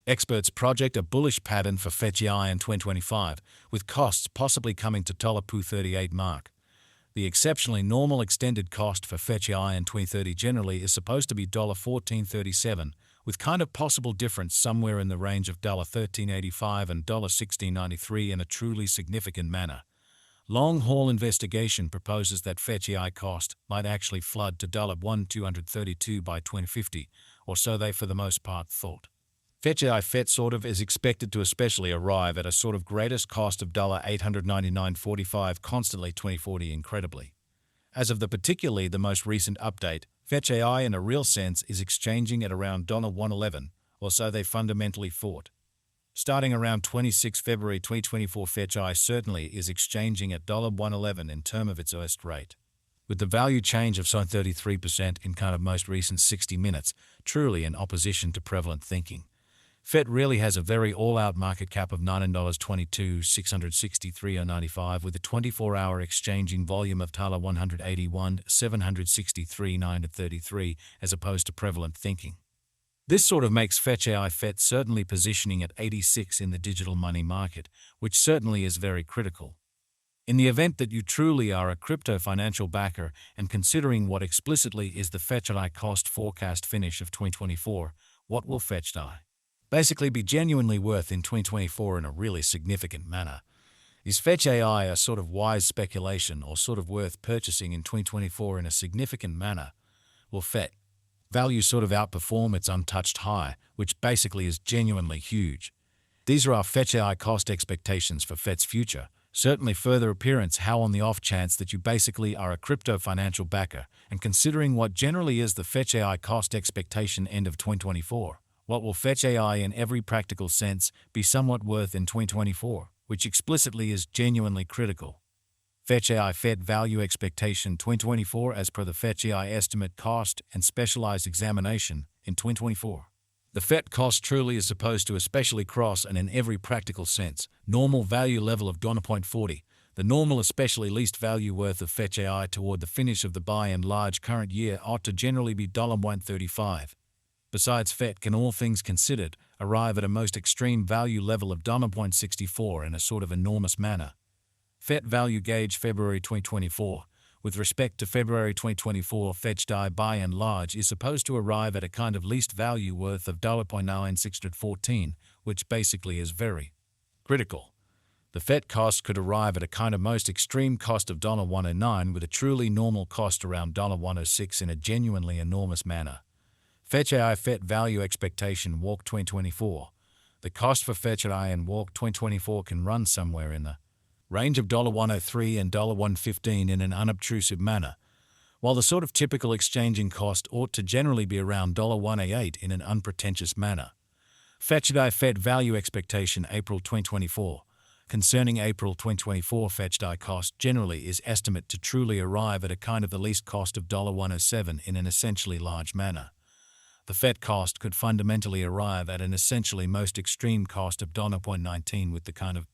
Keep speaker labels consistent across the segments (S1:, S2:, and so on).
S1: Experts project a bullish pattern for fetch.ai in 2025, with costs possibly coming to $2.38 mark. The exceptionally normal extended cost for fetch.ai in 2030 generally is supposed to be $14.37, with kind of possible difference somewhere in the range of $13.85 and $16.93 in a truly significant manner. Long-haul investigation proposes that fetch.ai cost might actually flood to $1,232 by 2050, or so they for the most part thought. Fetch.ai FET sort of is expected to especially arrive at a sort of greatest cost of $899.45 constantly 2040 incredibly. As of particularly the most recent update, fetch.ai in a real sense is exchanging at around $111, or so they fundamentally thought. Starting around 26 February 2024, fetch.ai certainly is exchanging at $111 in terms of its worst rate. With the value change of some 33% in kind of most recent 60 minutes, truly in opposition to prevalent thinking. FET really has a very all-out market cap of $9.22, $663.95 with a 24-hour exchanging volume of $181, $763.933 as opposed to prevalent thinking. This sort of makes fetch.ai FET certainly positioning at 86 in the digital money market, which certainly is very critical. In the event that you truly are a crypto financial backer and considering what explicitly is the fetch.ai cost forecast finish of 2024, what will fetch.ai basically be genuinely worth in 2024 in a really significant manner? Is fetch.ai a sort of wise speculation or sort of worth purchasing in 2024 in a significant manner? Will FET value sort of outperform its untouched high, which basically is genuinely huge? These are our fetch.ai cost expectations for FET's future. Certainly further appearance how on the off chance that you basically are a crypto financial backer and considering what generally is the fetch.ai cost expectation end of 2024. What will fetch.ai in every practical sense be somewhat worth in 2024, which explicitly is genuinely critical? Fetch.ai FET value expectation 2024 as per the fetch.ai estimate cost and specialized examination in 2024. The FET cost truly is supposed to especially cross and in every practical sense, normal value level of $0.40, the normal especially least value worth of fetch.ai toward the finish of the by and large current year ought to generally be $1.35. Besides, FET can, all things considered, arrive at a most extreme value level of $0.64 in a sort of enormous manner. FET value gauge February 2024. With respect to February 2024, fetch.ai by and large is supposed to arrive at a kind of least value worth of $0.9614, which basically is very critical. The FET cost could arrive at a kind of most extreme cost of $1.09 with a truly normal cost around $1.06 in a genuinely enormous manner. Fetch.ai FET value expectation walk 2024. The cost for fetch.ai and walk 2024 can run somewhere in the range of $1.03 and $1.15 in an unobtrusive manner, while the sort of typical exchanging cost ought to generally be around $1.18 in an unpretentious manner. Fetch.ai FET value expectation April 2024. Concerning April 2024 fetch.ai cost generally is estimate to truly arrive at a kind of the least cost of $1.07 in an essentially large manner. The FET cost could fundamentally arrive at an essentially most extreme cost of $0.19 with the kind of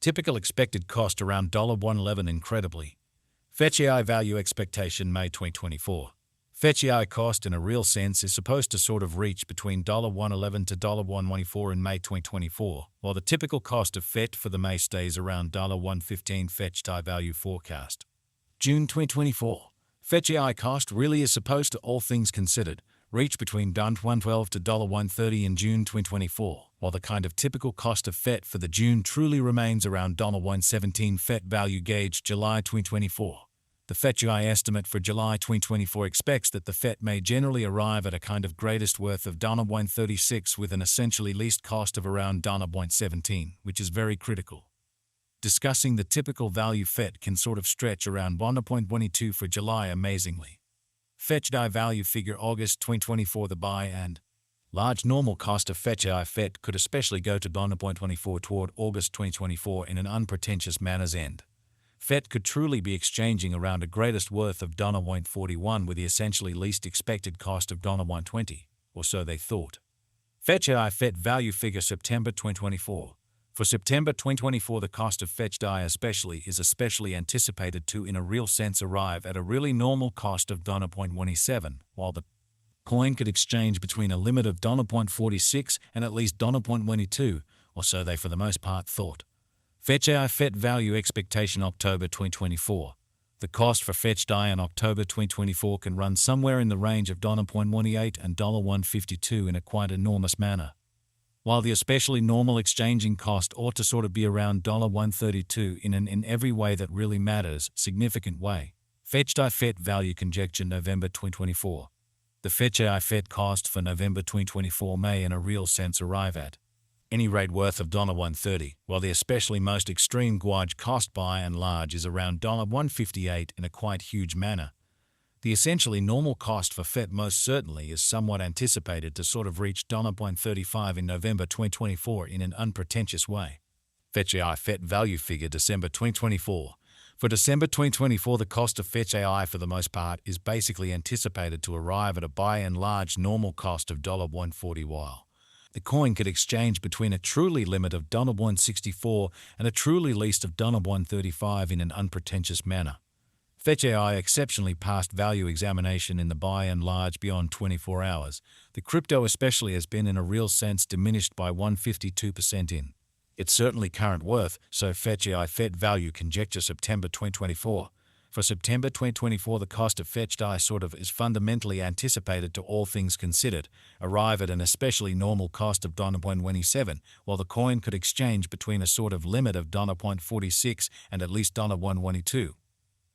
S1: typical expected cost around $1.11 incredibly. Fetch.ai value expectation May 2024. Fetch.ai cost in a real sense is supposed to sort of reach between $1.11 to $1.24 in May 2024, while the typical cost of FET for the May stays around $1.15 fetch.ai value forecast. June 2024. Fetch.ai cost really is supposed to, all things considered, reach between $1.12 to $1.30 in June 2024, while the kind of typical cost of FET for the June truly remains around $1.17 FET value gauge July 2024. The fetch.ai estimate for July 2024 expects that the FET may generally arrive at a kind of greatest worth of $1.36 with an essentially least cost of around $1.17, which is very critical. Discussing the typical value FET can sort of stretch around $1.22 for July amazingly. Fetch.ai value figure August 2024 the by and large normal cost of fetch.ai FET could especially go to $1.24 toward August 2024 in an unpretentious manner's end. FET could truly be exchanging around a greatest worth of $1.41 with the essentially least expected cost of $1.20, or so they thought. Fetch.ai FET value figure September 2024. For September 2024, the cost of fetch.ai especially is especially anticipated to in a real sense arrive at a really normal cost of $1.17, while the Coin could exchange between a limit of $0.46 and at least $0.22, or so they for the most part thought. fetch.ai FET value expectation October 2024. The cost for fetch.ai in October 2024 can run somewhere in the range of $0.18 and $1.52 in a quite enormous manner. While the especially normal exchanging cost ought to sort of be around $1.32 in every way that really matters, significant way. fetch.ai FET value conjecture November 2024. The fetch.ai FET cost for November 2024 may in a real sense arrive at any rate worth of $1.30, while the especially most extreme gauge cost by and large is around $1.58 in a quite huge manner. The essentially normal cost for FET most certainly is somewhat anticipated to sort of reach $0.35 in November 2024 in an unpretentious way. fetch.ai FET value figure December 2024. For December 2024, the cost of fetch.ai for the most part is basically anticipated to arrive at a by and large normal cost of $1.40, while the coin could exchange between a truly limit of $1.64 and a truly least of $1.35 in an unpretentious manner. fetch.ai exceptionally passed value examination in the by and large beyond 24 hours. The crypto especially has been in a real sense diminished by 152% in its certainly current worth, so fetch.ai FET value conjecture September 2024. For September 2024, the cost of fetch.ai sort of is fundamentally anticipated to, all things considered, arrive at an especially normal cost of $1.27, while the coin could exchange between a sort of limit of $0.46 and at least $1.22.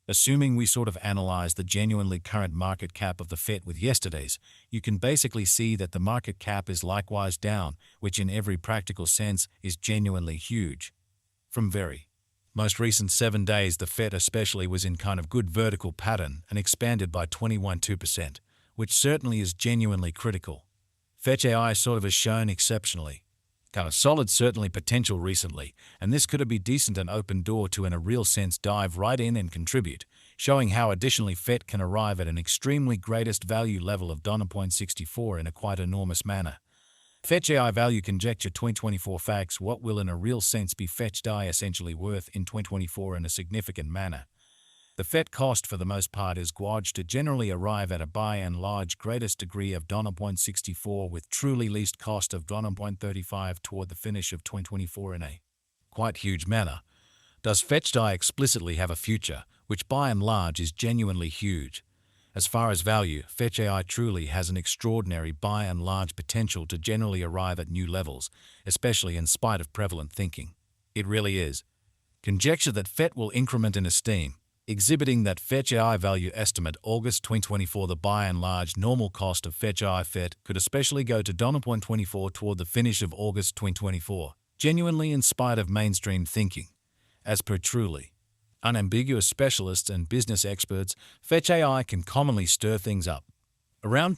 S1: Assuming we sort of analyze the genuinely current market cap of the FET with yesterday's, you can basically see that the market cap is likewise down, which in every practical sense is genuinely huge. From very most recent 7 days, the FET especially was in kind of good vertical pattern and expanded by 21.2%, which certainly is genuinely critical. fetch.ai sort of has shown exceptionally kind of solid certainly potential recently, and this could be decent an open door to in a real sense dive right in and contribute, showing how additionally FET can arrive at an extremely greatest value level of $0.64 in a quite enormous manner. fetch.ai value conjecture 2024 facts. What will in a real sense be fetch.ai essentially worth in 2024 in a significant manner? The FET cost for the most part is gauged to generally arrive at a by and large greatest degree of $0.64 with truly least cost of $0.35 toward the finish of 2024 in a quite huge manner. Does fetch.ai explicitly have a future, which by and large is genuinely huge? As far as value, fetch.ai truly has an extraordinary by and large potential to generally arrive at new levels, especially in spite of prevalent thinking. It really is. Conjecture that FET will increment in esteem, exhibiting that fetch.ai value estimate August 2024. The by and large normal cost of fetch.ai FET could especially go to $0.24 toward the finish of August 2024, genuinely in spite of mainstream thinking. As per truly unambiguous specialists and business experts, fetch.ai can commonly stir things up. Around